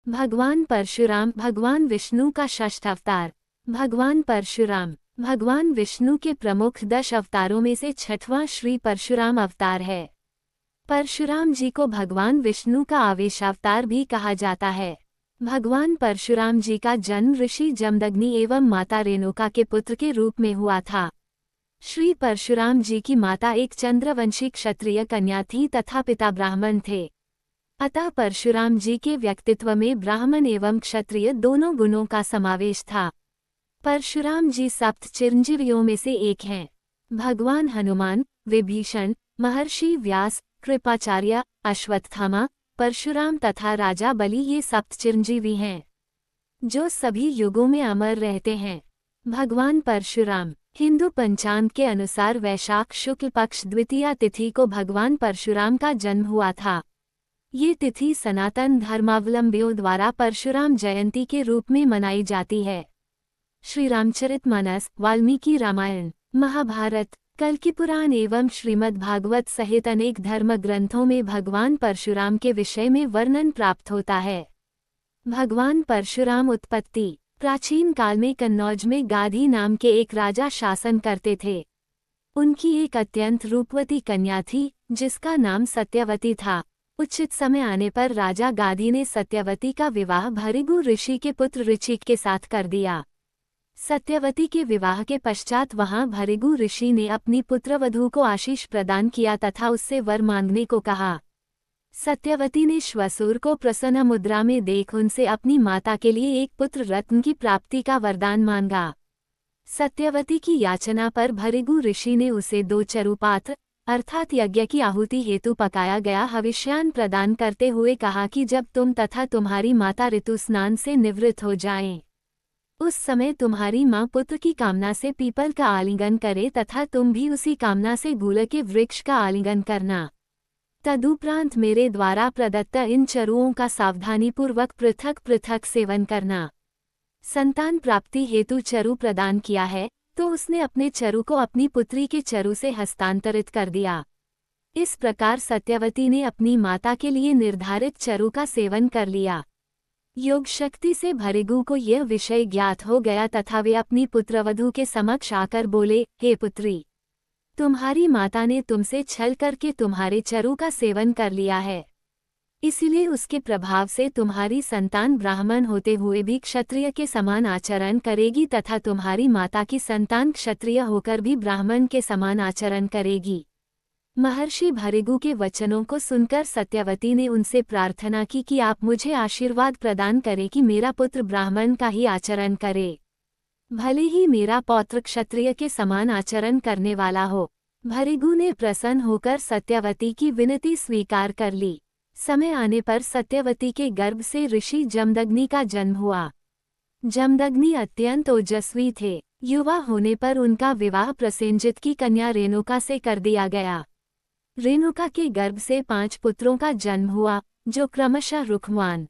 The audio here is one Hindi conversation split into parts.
भगवान परशुराम भगवान विष्णु का षष्ठ अवतार। भगवान परशुराम भगवान विष्णु के प्रमुख 10 अवतारों में से छठवां श्री परशुराम अवतार है। परशुराम जी को भगवान विष्णु का आवेशावतार भी कहा जाता है। भगवान परशुराम जी का जन्म ऋषि जमदग्नि एवं माता रेणुका के पुत्र के रूप में हुआ था। श्री परशुराम जी की माता एक चंद्रवंशी क्षत्रिय कन्या थी तथा पिता ब्राह्मण थे। अतः परशुराम जी के व्यक्तित्व में ब्राह्मण एवं क्षत्रिय दोनों गुणों का समावेश था। परशुराम जी सप्त चिरंजीवियों में से एक हैं। भगवान हनुमान, विभीषण, महर्षि व्यास, कृपाचार्य, अश्वत्थामा, परशुराम तथा राजा बलि ये सप्त चिरंजीवी हैं, जो सभी युगों में अमर रहते हैं। भगवान परशुराम हिंदू पंचांग के अनुसार वैशाख शुक्ल पक्ष द्वितीया तिथि को भगवान परशुराम का जन्म हुआ था। ये तिथि सनातन धर्मावलंबियों द्वारा परशुराम जयंती के रूप में मनाई जाती है। श्री रामचरितमानस, वाल्मीकि रामायण, महाभारत, कल्कि पुराण एवं श्रीमद् भागवत सहित अनेक धर्म ग्रंथों में भगवान परशुराम के विषय में वर्णन प्राप्त होता है। भगवान परशुराम उत्पत्ति। प्राचीन काल में कन्नौज में गाधी नाम के एक राजा शासन करते थे। उनकी एक अत्यंत रूपवती कन्या थी जिसका नाम सत्यवती था। उचित समय आने पर राजा गाधी ने सत्यवती का विवाह भृगु ऋषि के पुत्र ऋचिक के साथ कर दिया। सत्यवती के विवाह के पश्चात वहां भृगु ऋषि ने अपनी पुत्रवधू को आशीष प्रदान किया तथा उससे वर मांगने को कहा। सत्यवती ने श्वशुर को प्रसन्न मुद्रा में देख उनसे अपनी माता के लिए एक पुत्र रत्न की प्राप्ति का वरदान मांगा। सत्यवती की याचना पर भृगु ऋषि ने उसे 2 चरुपात्र अर्थात यज्ञ की आहुति हेतु पकाया गया हविष्यान प्रदान करते हुए कहा कि जब तुम तथा तुम्हारी माता ऋतु स्नान से निवृत्त हो जाएं, उस समय तुम्हारी मां पुत्र की कामना से पीपल का आलिंगन करे तथा तुम भी उसी कामना से गूल के वृक्ष का आलिंगन करना। तदुपरांत मेरे द्वारा प्रदत्त इन चरुओं का सावधानीपूर्वक पृथक पृथक सेवन करना। संतान प्राप्ति हेतु चरु प्रदान किया है तो उसने अपने चरु को अपनी पुत्री के चरु से हस्तांतरित कर दिया। इस प्रकार सत्यवती ने अपनी माता के लिए निर्धारित चरु का सेवन कर लिया। योग शक्ति से भृगु को यह विषय ज्ञात हो गया तथा वे अपनी पुत्रवधू के समक्ष आकर बोले, हे पुत्री, तुम्हारी माता ने तुमसे छल करके तुम्हारे चरु का सेवन कर लिया है, इसलिए उसके प्रभाव से तुम्हारी संतान ब्राह्मण होते हुए भी क्षत्रिय के समान आचरण करेगी तथा तुम्हारी माता की संतान क्षत्रिय होकर भी ब्राह्मण के समान आचरण करेगी। महर्षि भृगु के वचनों को सुनकर सत्यवती ने उनसे प्रार्थना की कि आप मुझे आशीर्वाद प्रदान करें कि मेरा पुत्र ब्राह्मण का ही आचरण करे, भले ही मेरा पौत्र क्षत्रिय के समान आचरण करने वाला हो। भृगु ने प्रसन्न होकर सत्यवती की विनती स्वीकार कर ली। समय आने पर सत्यवती के गर्भ से ऋषि जमदग्नि का जन्म हुआ। जमदग्नि अत्यंत ओजस्वी थे। युवा होने पर उनका विवाह प्रसेनजित की कन्या रेणुका से कर दिया गया। रेणुका के गर्भ से 5 पुत्रों का जन्म हुआ जो क्रमशः रुक्मान,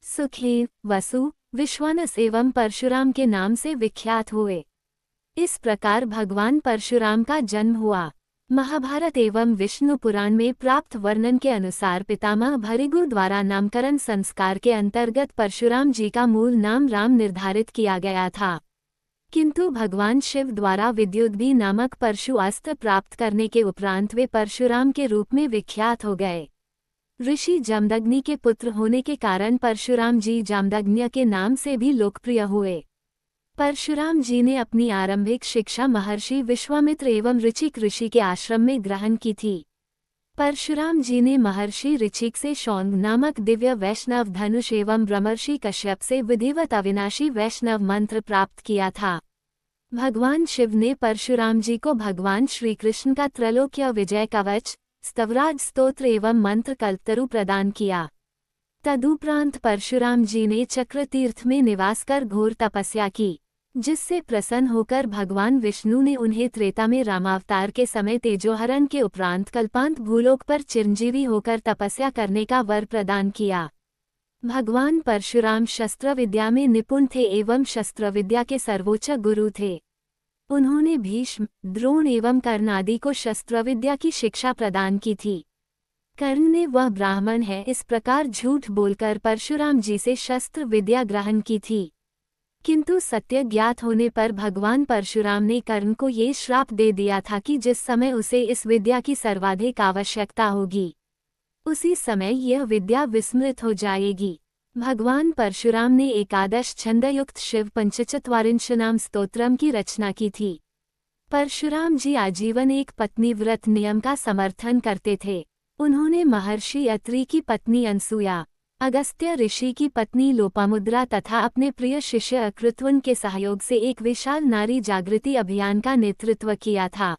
सुखेन, वसु, विश्वानस एवं परशुराम के नाम से विख्यात हुए। इस प्रकार भगवान परशुराम का जन्म हुआ। महाभारत एवं विष्णु पुराण में प्राप्त वर्णन के अनुसार पितामह भृगु द्वारा नामकरण संस्कार के अंतर्गत परशुराम जी का मूल नाम राम निर्धारित किया गया था, किंतु भगवान शिव द्वारा विद्युद्भी नामक परशु अस्त्र प्राप्त करने के उपरांत वे परशुराम के रूप में विख्यात हो गए। ऋषि जमदग्नि के पुत्र होने के कारण परशुराम जी जामदग्न्य के नाम से भी लोकप्रिय हुए। परशुराम जी ने अपनी आरंभिक शिक्षा महर्षि विश्वामित्र एवं ऋचिक ऋषि के आश्रम में ग्रहण की थी। परशुराम जी ने महर्षि ऋचिक से शौंग नामक दिव्य वैष्णव धनुष एवं ब्रह्मर्षि कश्यप से विधिवत अविनाशी वैष्णव मंत्र प्राप्त किया था। भगवान शिव ने परशुराम जी को भगवान श्री कृष्ण का त्रैलोक्य विजय कवच, स्तवराज स्तोत्र एवं मंत्र कल्पतरु प्रदान किया। तदुपरांत परशुराम जी ने चक्रतीर्थ में निवास कर घोर तपस्या की, जिससे प्रसन्न होकर भगवान विष्णु ने उन्हें त्रेता में रामावतार के समय तेजोहरण के उपरांत कल्पांत भूलोक पर चिरंजीवी होकर तपस्या करने का वर प्रदान किया। भगवान परशुराम शस्त्र विद्या में निपुण थे एवं शस्त्र विद्या के सर्वोच्च गुरु थे। उन्होंने भीष्म, द्रोण एवं कर्ण आदि को शस्त्र विद्या की शिक्षा प्रदान की थी। कर्ण ने वह ब्राह्मण है इस प्रकार झूठ बोलकर परशुराम जी से शस्त्र विद्या ग्रहण की थी। किंतु सत्य ज्ञात होने पर भगवान परशुराम ने कर्ण को ये श्राप दे दिया था कि जिस समय उसे इस विद्या की सर्वाधिक आवश्यकता होगी उसी समय यह विद्या विस्मृत हो जाएगी। भगवान परशुराम ने एकादश छंदयुक्त शिव पंचचत्वारिंशनाम स्तोत्रम की रचना की थी। परशुराम जी आजीवन एक पत्नी व्रत नियम का समर्थन करते थे। उन्होंने महर्षि अत्रि की पत्नी अनसुया, अगस्त्य ऋषि की पत्नी लोपामुद्रा तथा अपने प्रिय शिष्य अकृत्वन के सहयोग से एक विशाल नारी जागृति अभियान का नेतृत्व किया था।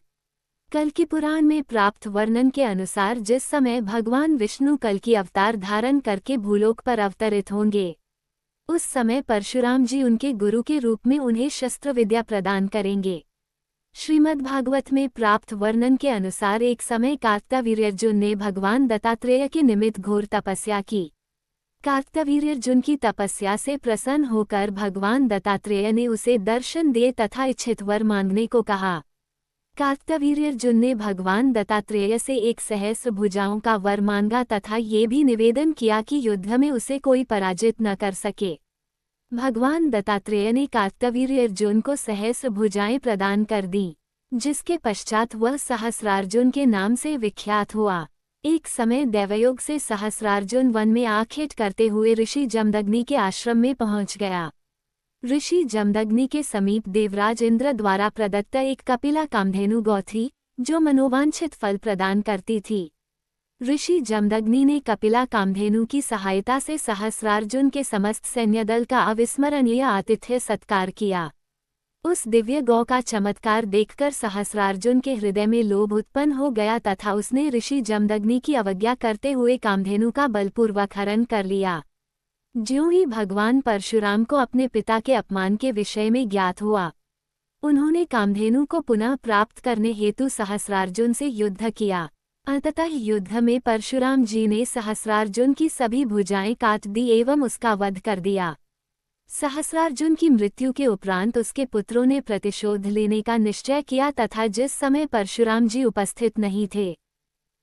कल्कि पुराण में प्राप्त वर्णन के अनुसार जिस समय भगवान विष्णु कल्कि अवतार धारण करके भूलोक पर अवतरित होंगे उस समय परशुराम जी उनके गुरु के रूप में उन्हें शस्त्र विद्या प्रदान करेंगे। श्रीमद्भागवत में प्राप्त वर्णन के अनुसार एक समय कार्तवीर्यार्जुन ने भगवान दत्तात्रेय के निमित्त घोर तपस्या की। कार्तवीर्यार्जुन की तपस्या से प्रसन्न होकर भगवान दत्तात्रेय ने उसे दर्शन दिए तथा इच्छित वर मांगने को कहा। कार्तवीर्यार्जुन ने भगवान दत्तात्रेय से एक सहस्र भुजाओं का वर मांगा तथा ये भी निवेदन किया कि युद्ध में उसे कोई पराजित न कर सके। भगवान दत्तात्रेय ने कार्तवीर्यार्जुन को सहस्र भुजाएं प्रदान कर दीं, जिसके पश्चात वह सहस्रार्जुन के नाम से विख्यात हुआ। एक समय दैवयोग से सहस्रार्जुन वन में आखेट करते हुए ऋषि जमदग्नि के आश्रम में पहुंच गया। ऋषि जमदग्नि के समीप देवराज इंद्र द्वारा प्रदत्त एक कपिला कामधेनु गौ थी जो मनोवांछित फल प्रदान करती थी। ऋषि जमदग्नि ने कपिला कामधेनु की सहायता से सहस्रार्जुन के समस्त सैन्य दल का अविस्मरणीय आतिथ्य सत्कार किया। उस दिव्य गौ का चमत्कार देखकर सहस्रार्जुन के हृदय में लोभ उत्पन्न हो गया तथा उसने ऋषि जमदग्नि की अवज्ञा करते हुए कामधेनु का बलपूर्वक हरण कर लिया। ज्यों ही भगवान परशुराम को अपने पिता के अपमान के विषय में ज्ञात हुआ, उन्होंने कामधेनु को पुनः प्राप्त करने हेतु सहस्रार्जुन से युद्ध किया। अंततः युद्ध में परशुराम जी ने सहस्रार्जुन की सभी भुजाएं काट दी एवं उसका वध कर दिया। सहस्रार्जुन की मृत्यु के उपरांत उसके पुत्रों ने प्रतिशोध लेने का निश्चय किया तथा जिस समय परशुराम जी उपस्थित नहीं थे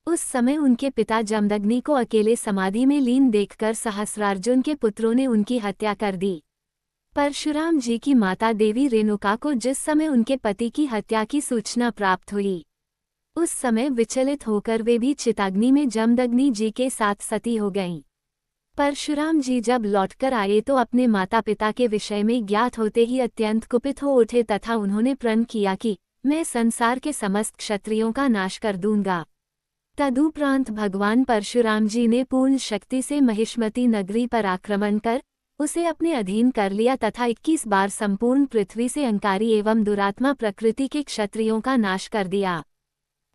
उस समय उनके पिता जमदग्नि को अकेले समाधि में लीन देखकर सहस्रार्जुन के पुत्रों ने उनकी हत्या कर दी। परशुराम जी की माता देवी रेणुका को जिस समय उनके पति की हत्या की सूचना प्राप्त हुई उस समय विचलित होकर वे भी चिताग्नि में जमदग्नि जी के साथ सती हो गईं। परशुराम जी जब लौटकर आए तो अपने माता पिता के विषय में ज्ञात होते ही अत्यंत कुपित हो उठे तथा उन्होंने प्रण किया कि मैं संसार के समस्त क्षत्रियों का नाश कर दूंगा। तदुपरांत भगवान परशुराम जी ने पूर्ण शक्ति से महिष्मती नगरी पर आक्रमण कर उसे अपने अधीन कर लिया तथा 21 बार संपूर्ण पृथ्वी से अहंकारी एवं दुरात्मा प्रकृति के क्षत्रियों का नाश कर दिया।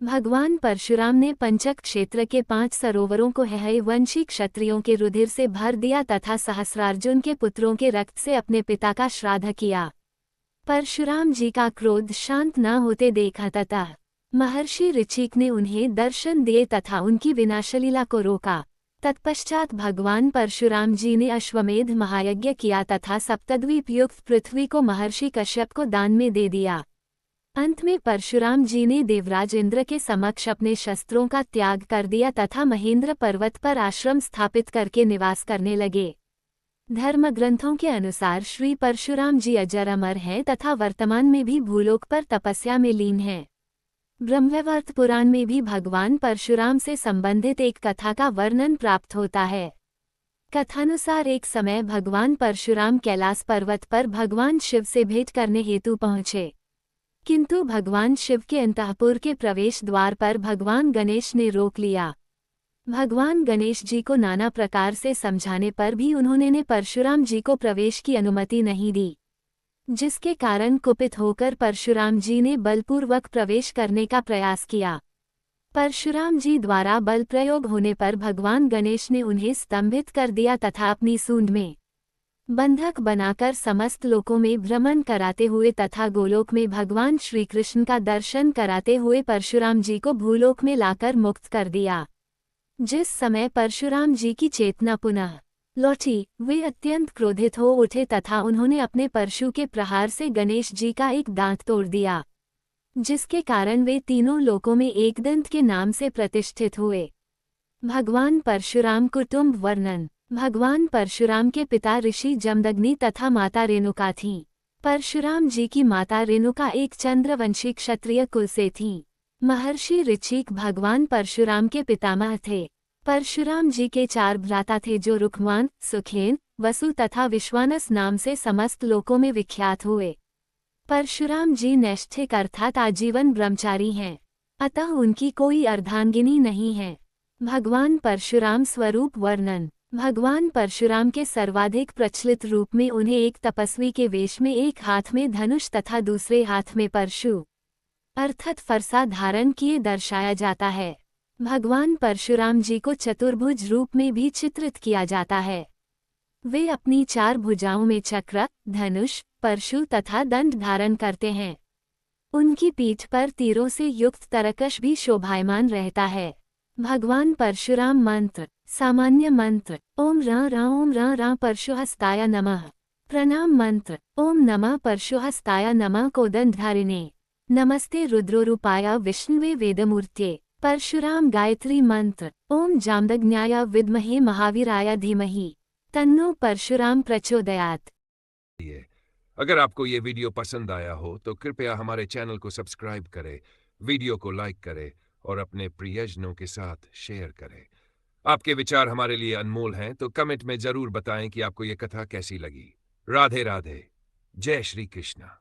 भगवान परशुराम ने पंचक क्षेत्र के 5 सरोवरों को वंशी क्षत्रियों के रुधिर से भर दिया तथा सहस्रार्जुन के पुत्रों के रक्त से अपने पिता का श्राद्ध किया। परशुराम जी का क्रोध शांत न होते देखा तथा महर्षि ऋचिक ने उन्हें दर्शन दिए तथा उनकी विनाशलीला को रोका। तत्पश्चात भगवान परशुराम जी ने अश्वमेध महायज्ञ किया तथा सप्तद्वीप युक्त पृथ्वी को महर्षि कश्यप को दान में दे दिया। अंत में परशुराम जी ने देवराज इंद्र के समक्ष अपने शस्त्रों का त्याग कर दिया तथा महेंद्र पर्वत पर आश्रम स्थापित करके निवास करने लगे। धर्म ग्रंथों के अनुसार श्री परशुराम जी अजर अमर हैं तथा वर्तमान में भी भूलोक पर तपस्या में लीन हैं। ब्रह्मवैवर्त पुराण में भी भगवान परशुराम से संबंधित एक कथा का वर्णन प्राप्त होता है। कथानुसार एक समय भगवान परशुराम कैलाश पर्वत पर भगवान शिव से भेंट करने हेतु पहुँचे, किंतु भगवान शिव के अंतःपुर के प्रवेश द्वार पर भगवान गणेश ने रोक लिया। भगवान गणेश जी को नाना प्रकार से समझाने पर भी उन्होंने परशुराम जी को प्रवेश की अनुमति नहीं दी, जिसके कारण कुपित होकर परशुराम जी ने बलपूर्वक प्रवेश करने का प्रयास किया। परशुराम जी द्वारा बल प्रयोग होने पर भगवान गणेश ने उन्हें स्तंभित कर दिया तथा अपनी सूंड में बंधक बनाकर समस्त लोकों में भ्रमण कराते हुए तथा गोलोक में भगवान श्री कृष्ण का दर्शन कराते हुए परशुराम जी को भूलोक में लाकर मुक्त कर दिया। जिस समय परशुराम जी की चेतना पुनः लौटी, वे अत्यंत क्रोधित हो उठे तथा उन्होंने अपने परशु के प्रहार से गणेश जी का एक दांत तोड़ दिया, जिसके कारण वे तीनों लोकों में एकदंत के नाम से प्रतिष्ठित हुए। भगवान परशुराम कुटुंब वर्णन। भगवान परशुराम के पिता ऋषि जमदग्नि तथा माता रेणुका थीं। परशुराम जी की माता रेणुका एक चंद्रवंशी क्षत्रिय कुल से थीं। महर्षि ऋचिक भगवान परशुराम के पितामह थे। परशुराम जी के 4 भ्राता थे जो रुक्मान, सुखेन, वसु तथा विश्वानस नाम से समस्त लोकों में विख्यात हुए। परशुराम जी नैष्ठिक अर्थात आजीवन ब्रह्मचारी हैं, अतः उनकी कोई अर्धांगिनी नहीं है। भगवान परशुराम स्वरूप वर्णन। भगवान परशुराम के सर्वाधिक प्रचलित रूप में उन्हें एक तपस्वी के वेश में एक हाथ में धनुष तथा दूसरे हाथ में परशु अर्थात फरसा धारण किए दर्शाया जाता है। भगवान परशुराम जी को चतुर्भुज रूप में भी चित्रित किया जाता है। वे अपनी 4 भुजाओं में चक्र, धनुष, परशु तथा दंड धारण करते हैं। उनकी पीठ पर तीरों से युक्त तरकश भी शोभायमान रहता है। भगवान परशुराम मंत्र। सामान्य मंत्र ओम र परशुहस्ताय नमः। प्रणाम मंत्र ओम नमः परशुहस्ताय नमः कोदंडधारिणे। नमस्ते रुद्रोरूपाय विष्णुवे वेदमूर्त्ये। परशुराम गायत्री मंत्र ओम जामदग्न्याय विद्महे महावीराय धीमहि तन्नो परशुराम प्रचोदयात्। अगर आपको ये वीडियो पसंद आया हो तो कृपया हमारे चैनल को सब्सक्राइब करें, वीडियो को लाइक करें और अपने प्रियजनों के साथ शेयर करें। आपके विचार हमारे लिए अनमोल हैं, तो कमेंट में जरूर बताएं कि आपको ये कथा कैसी लगी। राधे राधे। जय श्री कृष्णा।